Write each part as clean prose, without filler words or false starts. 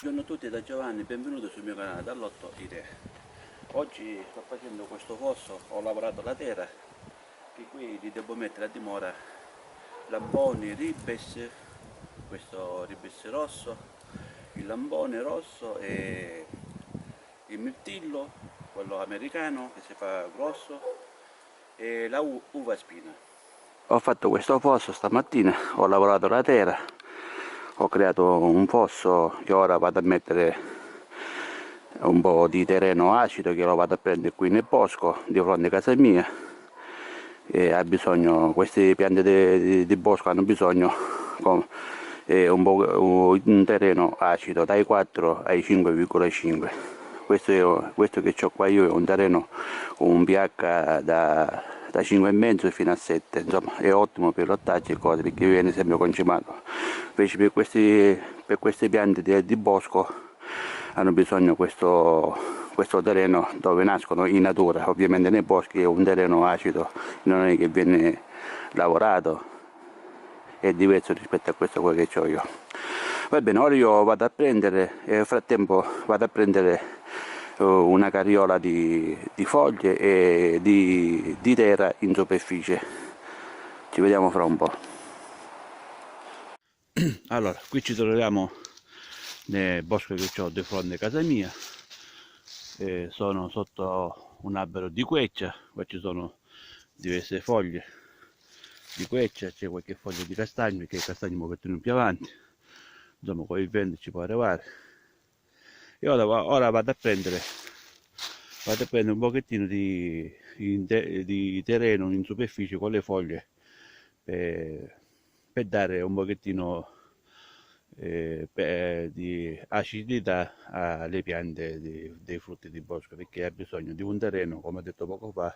Buongiorno a tutti da Giovanni, benvenuti sul mio canale dall'Otto Idee. Oggi sto facendo questo fosso, ho lavorato la terra, che qui li devo mettere a dimora lamboni, ribes, questo ribes rosso, il lambone rosso e il mirtillo, quello americano che si fa grosso, e la uva spina. Ho fatto questo fosso stamattina, ho lavorato la terra, ho creato un fosso che ora vado a mettere un po' di terreno acido che lo vado a prendere qui nel bosco di fronte a casa mia, e ha bisogno, queste piante di bosco hanno bisogno un terreno acido dai 4 ai 5,5. Questo che ho qua io è un terreno con un pH da 5,5 fino a 7, insomma è ottimo per l'ortaggi e cose perché viene sempre concimato. Invece per queste piante di bosco hanno bisogno questo terreno dove nascono in natura. Ovviamente nei boschi è un terreno acido, non è che viene lavorato, è diverso rispetto a questo qua che ho io. Va bene, ora io vado a prendere, e nel frattempo vado a prendere una carriola di foglie e di terra in superficie. Ci vediamo fra un po'. Allora, qui ci troviamo nel bosco che ho di fronte a casa mia. Sono sotto un albero di queccia, qua ci sono diverse foglie di queccia, c'è qualche foglia di castagno, che il castagno un pochettino più avanti, insomma con il vento ci può arrivare. E ora vado a prendere un pochettino di terreno in superficie con le foglie per dare un pochettino di acidità alle piante dei frutti di bosco, perché ha bisogno di un terreno, come ho detto poco fa,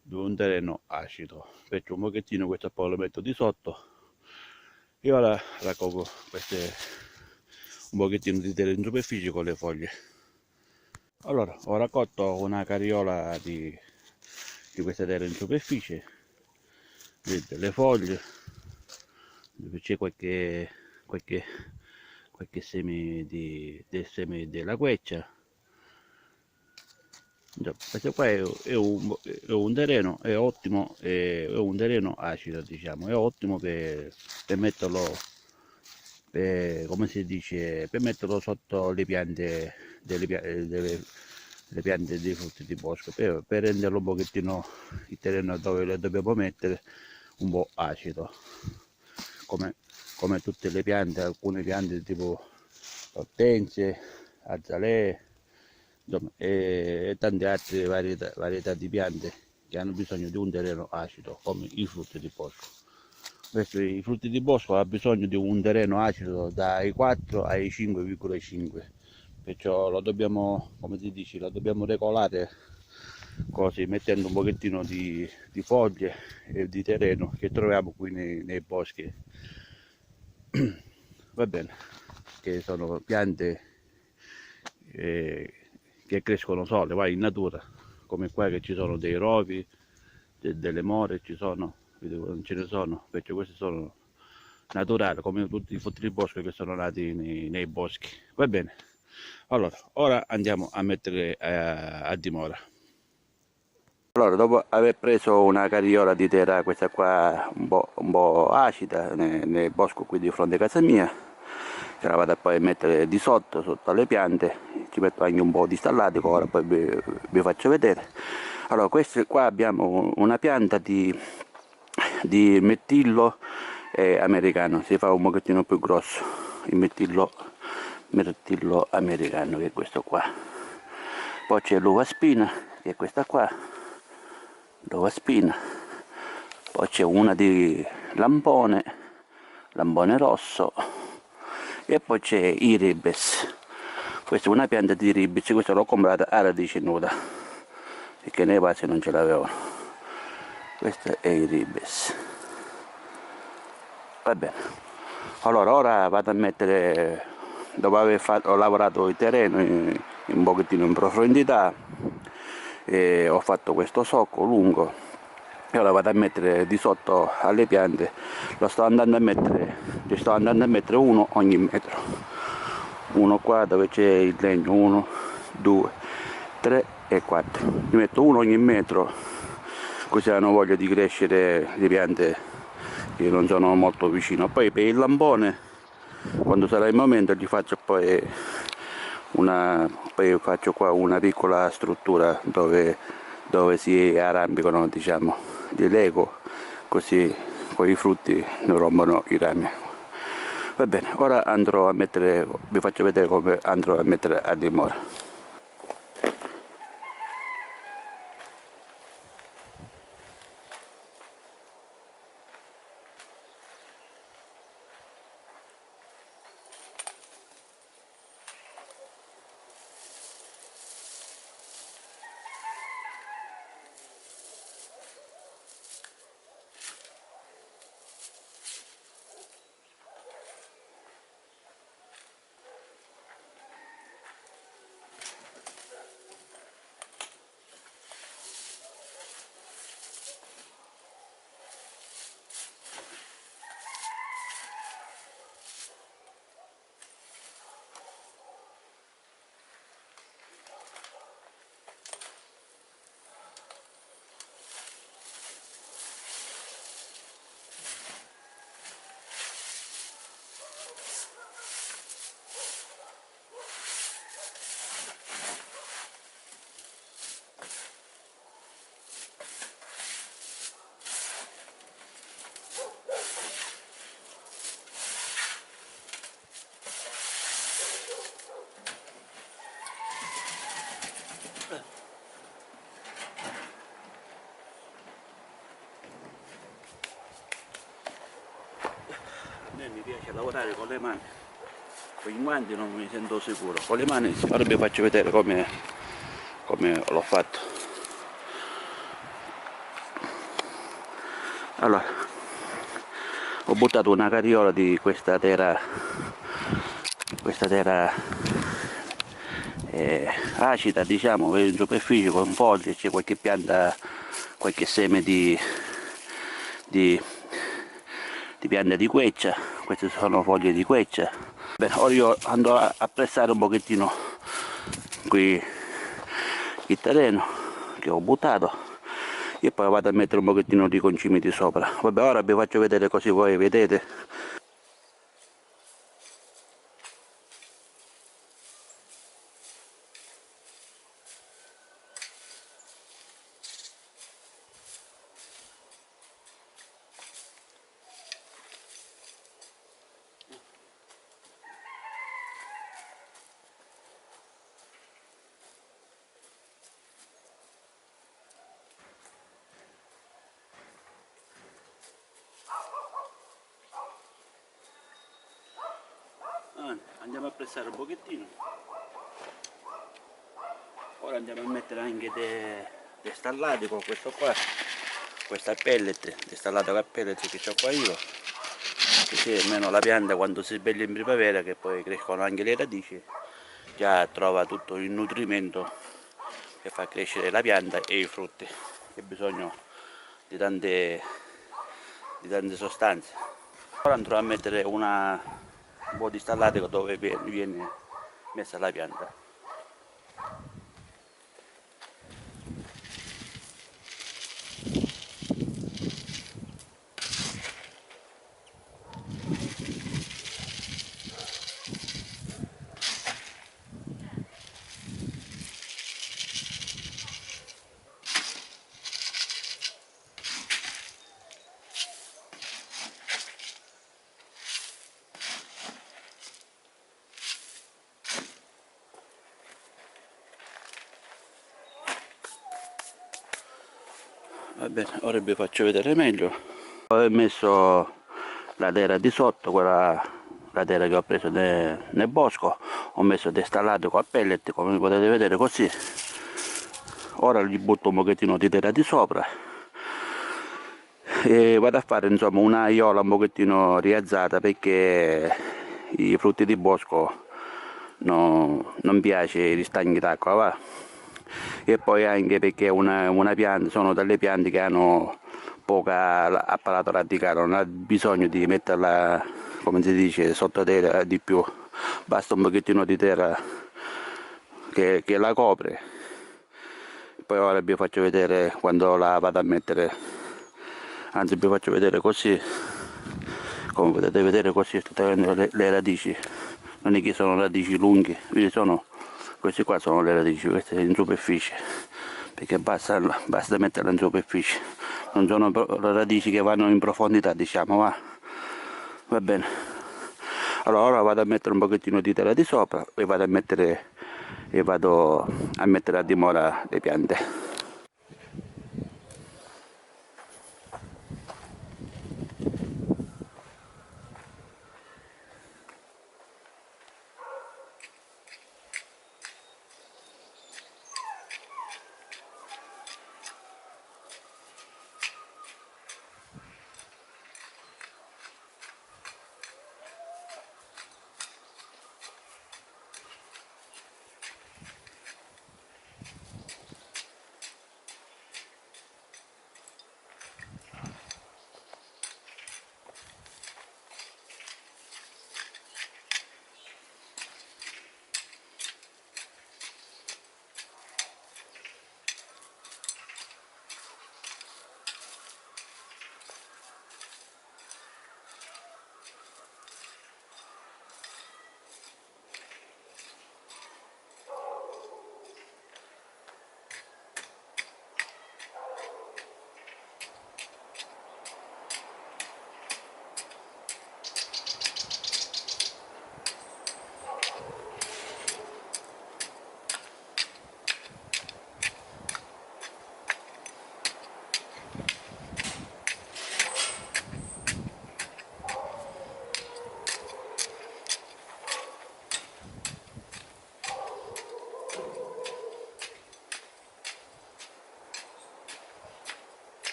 di un terreno acido. Perciò un pochettino questo poi lo metto di sotto e ora raccolgo un pochettino di terreno in superficie con le foglie. Allora, ho raccolto una carriola di questa terra in superficie, vedete le foglie, dove c'è qualche seme del seme della queccia. Questo qua è un terreno, è ottimo, è un terreno acido, diciamo, è ottimo per metterlo, come si dice, per metterlo sotto le piante le piante dei frutti di bosco, per renderlo un pochettino il terreno dove le dobbiamo mettere un po' acido, come tutte le piante, alcune piante tipo ortensie, azalee, insomma, e tante altre varietà di piante che hanno bisogno di un terreno acido come i frutti di bosco. I frutti di bosco hanno bisogno di un terreno acido dai 4 ai 5,5, perciò lo dobbiamo, come si dice, lo dobbiamo regolare così, mettendo un pochettino di foglie e di terreno che troviamo qui nei boschi. Va bene, che sono piante che crescono sole, vai in natura, come qua che ci sono dei rovi, delle more, ci sono, non ce ne sono, perché questi sono naturali, come tutti i frutti di bosco che sono nati nei boschi. Va bene, allora, ora andiamo a mettere a dimora. Allora, dopo aver preso una carriola di terra, questa qua un po' acida, nel bosco qui di fronte a casa mia, ce la vado a poi mettere di sotto alle piante, ci metto anche un po' di stallatico, ora poi vi faccio vedere. Allora, questo qua abbiamo una pianta di mirtillo americano, si fa un pochettino più grosso, il mirtillo americano, che è questo qua. Poi c'è l'uva spina, che è questa qua, l'uva spina. Poi c'è una di lampone rosso, e poi c'è i ribes. Questa è una pianta di ribes, questa l'ho comprata a radice nuda, perché nei vasi non ce l'avevano. Questo è i ribes. Va bene, allora ora vado a mettere, dopo aver lavorato il terreno un pochettino in profondità, e ho fatto questo socco lungo e ora vado a mettere di sotto alle piante, li sto andando a mettere uno ogni metro, uno qua dove c'è il legno, 1, 2, 3 e 4, ne metto uno ogni metro, così hanno voglia di crescere le piante che non sono molto vicino. Poi per il lampone, quando sarà il momento, gli faccio poi faccio qua una piccola struttura dove si arrampicano, diciamo, di lego, così con i frutti non rompono i rami. Va bene, ora andrò a mettere, vi faccio vedere come andrò a mettere a dimora. A me mi piace lavorare con le mani, con i guanti non mi sento sicuro, con le mani sì. Ora vi faccio vedere come l'ho fatto. Allora, ho buttato una carriola di questa terra acida, diciamo, in superficie con foglie, c'è qualche pianta, qualche seme di, di pianta di queccia, queste sono foglie di queccia. Bene, ora io andrò a pressare un pochettino qui il terreno che ho buttato e poi vado a mettere un pochettino di concimi di sopra. Vabbè, ora vi faccio vedere così voi vedete. Andiamo a pressare un pochettino. Ora andiamo a mettere anche dei stallati con questo qua, questa pellet, destallato con pellet che ho qua io, così almeno la pianta quando si sveglia in primavera, che poi crescono anche le radici, già trova tutto il nutrimento che fa crescere la pianta e i frutti, che ha bisogno di tante sostanze. Ora andrò a mettere un po' di stallatico dove viene messa la pianta. Va bene, ora vi faccio vedere meglio. Ho messo la terra di sotto, la terra che ho preso nel bosco, ho messo destallato con pellet, come potete vedere così. Ora gli butto un pochettino di terra di sopra e vado a fare insomma una aiola un pochettino rialzata, perché i frutti di bosco non piace i ristagni d'acqua, va. E poi anche perché una pianta, sono delle piante che hanno poca apparato radicale, non ha bisogno di metterla, come si dice, sottoterra di più, basta un pochettino di terra che la copre. Poi ora vi faccio vedere quando la vado a mettere, anzi vi faccio vedere così, come potete vedere così state vedendo le radici, non è che sono radici lunghe, queste qua sono le radici, queste in superficie, perché basta metterle in superficie, non sono radici che vanno in profondità, diciamo, va bene. Allora ora vado a mettere un pochettino di terra di sopra e vado a mettere a dimora le piante.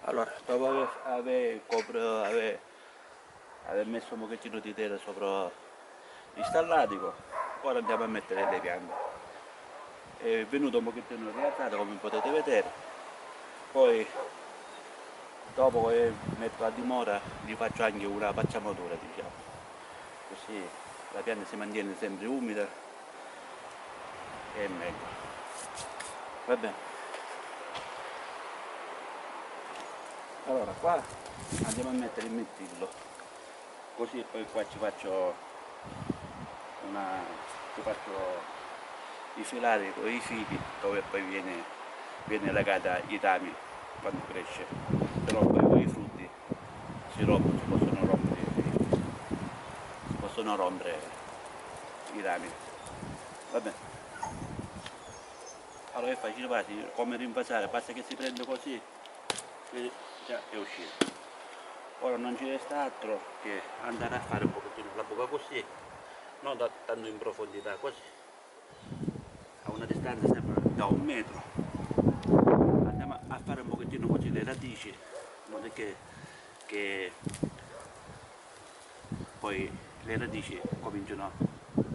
Allora, dopo aver messo un pochettino di terra sopra il stallatico, ora andiamo a mettere le piante. È venuto un pochettino rialzato come potete vedere, poi dopo che metto a dimora gli faccio anche una pacciamatura, diciamo, così la pianta si mantiene sempre umida e meglio. Va bene. Allora qua andiamo a mettere il mettillo, così poi qua ci faccio i filari con i fili dove poi viene legata i rami quando cresce, però poi con i frutti si possono rompere i rami. Va bene. Allora è facile, come rinvasare, basta che si prende così, e già è uscito. Ora non ci resta altro che andare a fare un pochettino la buca così, non tanto in profondità, così, a una distanza sempre da 1 metro. Andiamo a fare un pochettino così le radici, in modo che poi le radici cominciano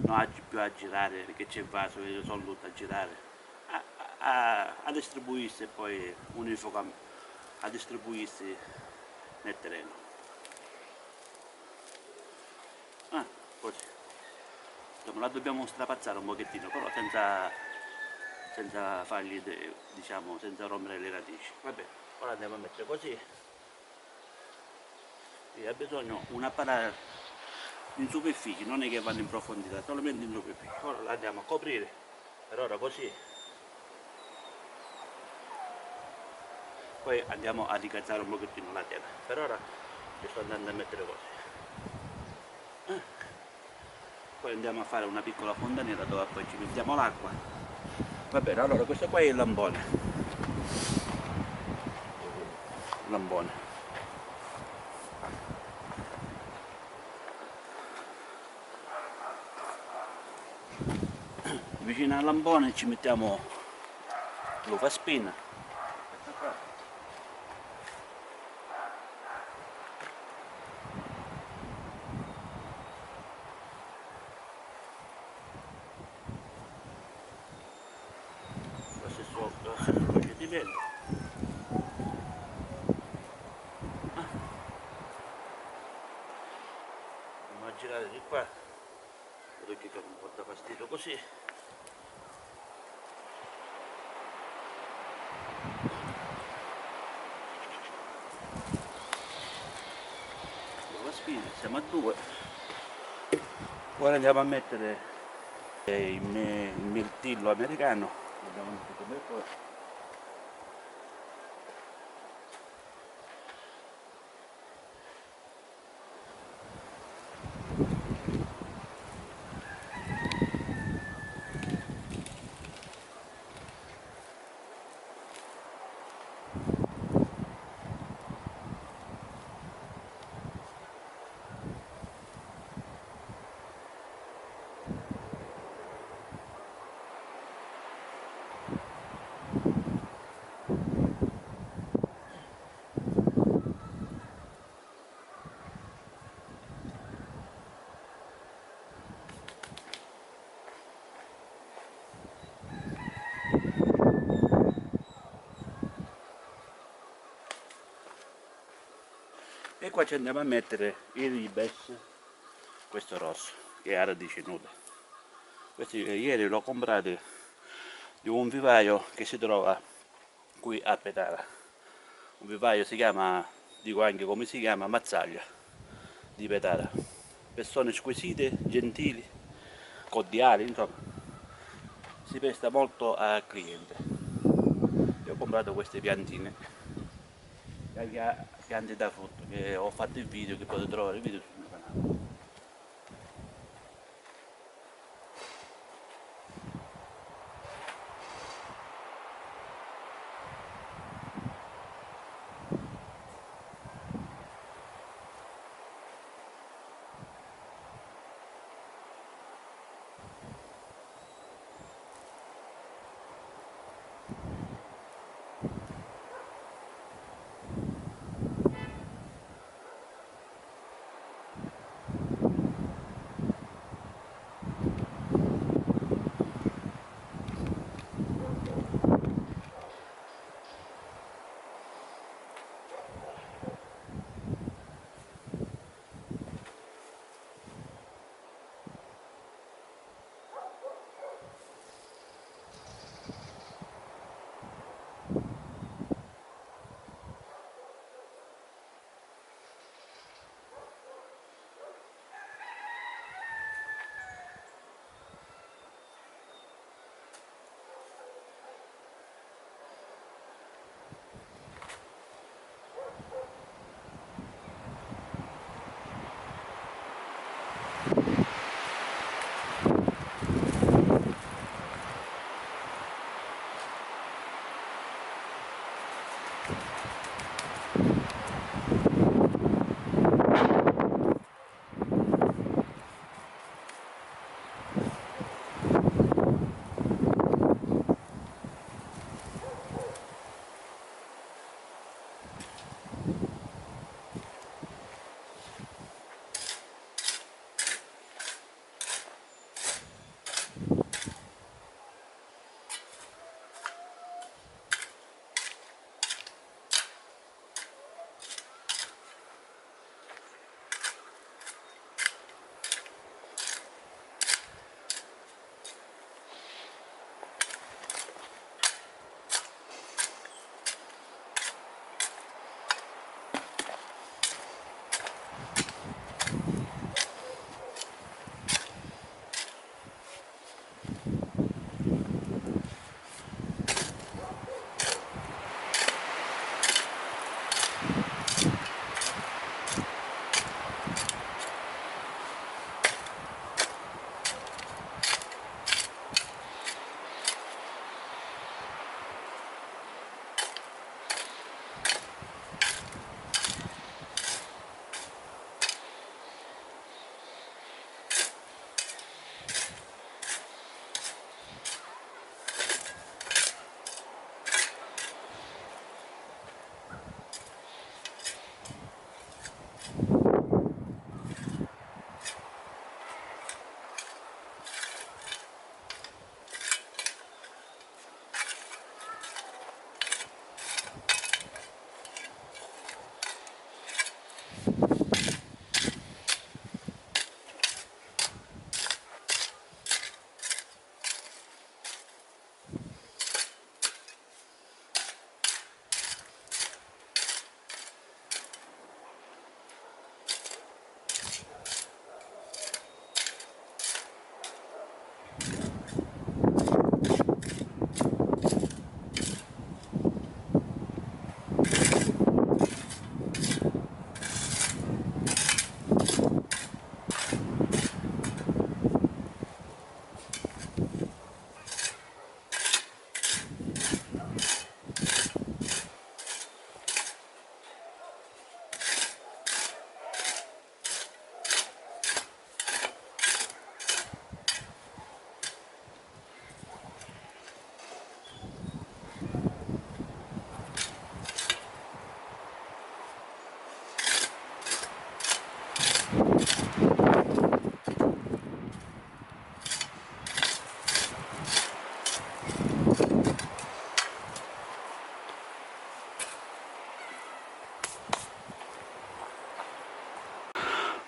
non più a girare, perché c'è il vaso e sono tutte a girare, a distribuirsi e poi a distribuirsi nel terreno. Così. Insomma, la dobbiamo strapazzare un pochettino, però senza fargli, diciamo, senza rompere le radici. Vabbè, ora andiamo a mettere così. E ha bisogno una parata in superficie, non è che vanno in profondità, solamente in superficie. Ora la andiamo a coprire, per ora così. poi andiamo a ricazzare un pochettino la terra. Per ora ci sto andando a mettere così. Poi andiamo a fare una piccola fontanella dove poi ci mettiamo l'acqua. Va bene, allora questo qua è il lampone. Lampone. Vicino al lampone ci mettiamo l'uva spina. Lo stesso foglie di velo. Andiamo a girare di qua, perché che mi porta fastidio così. Spina, siamo a 2. Ora andiamo a mettere il mirtillo americano. Vediamo un po' come poi. E qua ci andiamo a mettere il ribes, questo rosso, che ha radici nude. Questo ieri l'ho comprato di un vivaio che si trova qui a Petara. Un vivaio si chiama, dico anche come si chiama, Mazzaglia di Petara. Persone squisite, gentili, cordiali, insomma, si presta molto al cliente. Io ho comprato queste piantine, piante da frutto, che ho fatto il video, che potete trovare il video sul mio canale.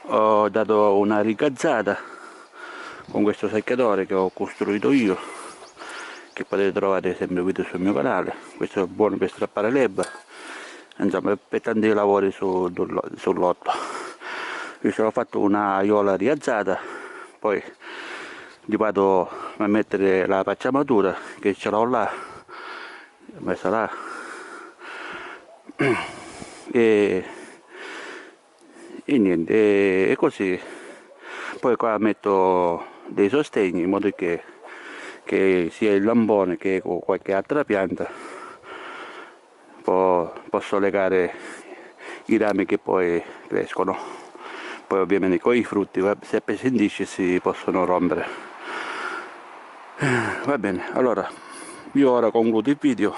Ho dato una rigazzata con questo secchiatore che ho costruito io, che potete trovare sempre video sul mio canale. Questo è buono per strappare l'erba, insomma per tanti lavori sull'otto. Io ci ho fatto una aiuola rialzata, poi gli vado a mettere la pacciamatura che ce l'ho là, messa là, e niente, e così. Poi qua metto dei sostegni in modo che sia il lampone che qualche altra pianta posso legare i rami che poi crescono. Poi ovviamente con i frutti, se appesantisci, si possono rompere. Va bene, allora io ora concludo il video.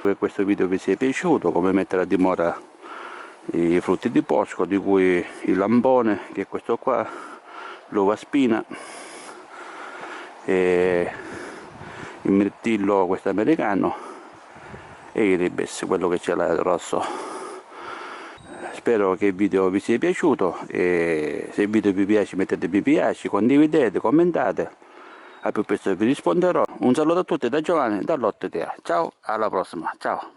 Se questo video vi sia piaciuto, come mettere a dimora i frutti di bosco, di cui il lampone, che è questo qua, l'uva spina, e il mirtillo, questo americano, e il ribes, quello che c'è là rosso. Spero che il video vi sia piaciuto, e se il video vi piace mettete mi piace, condividete, commentate. A più presto vi risponderò. Un saluto a tutti da Giovanni dall'Otto Idea. Ciao, alla prossima, ciao.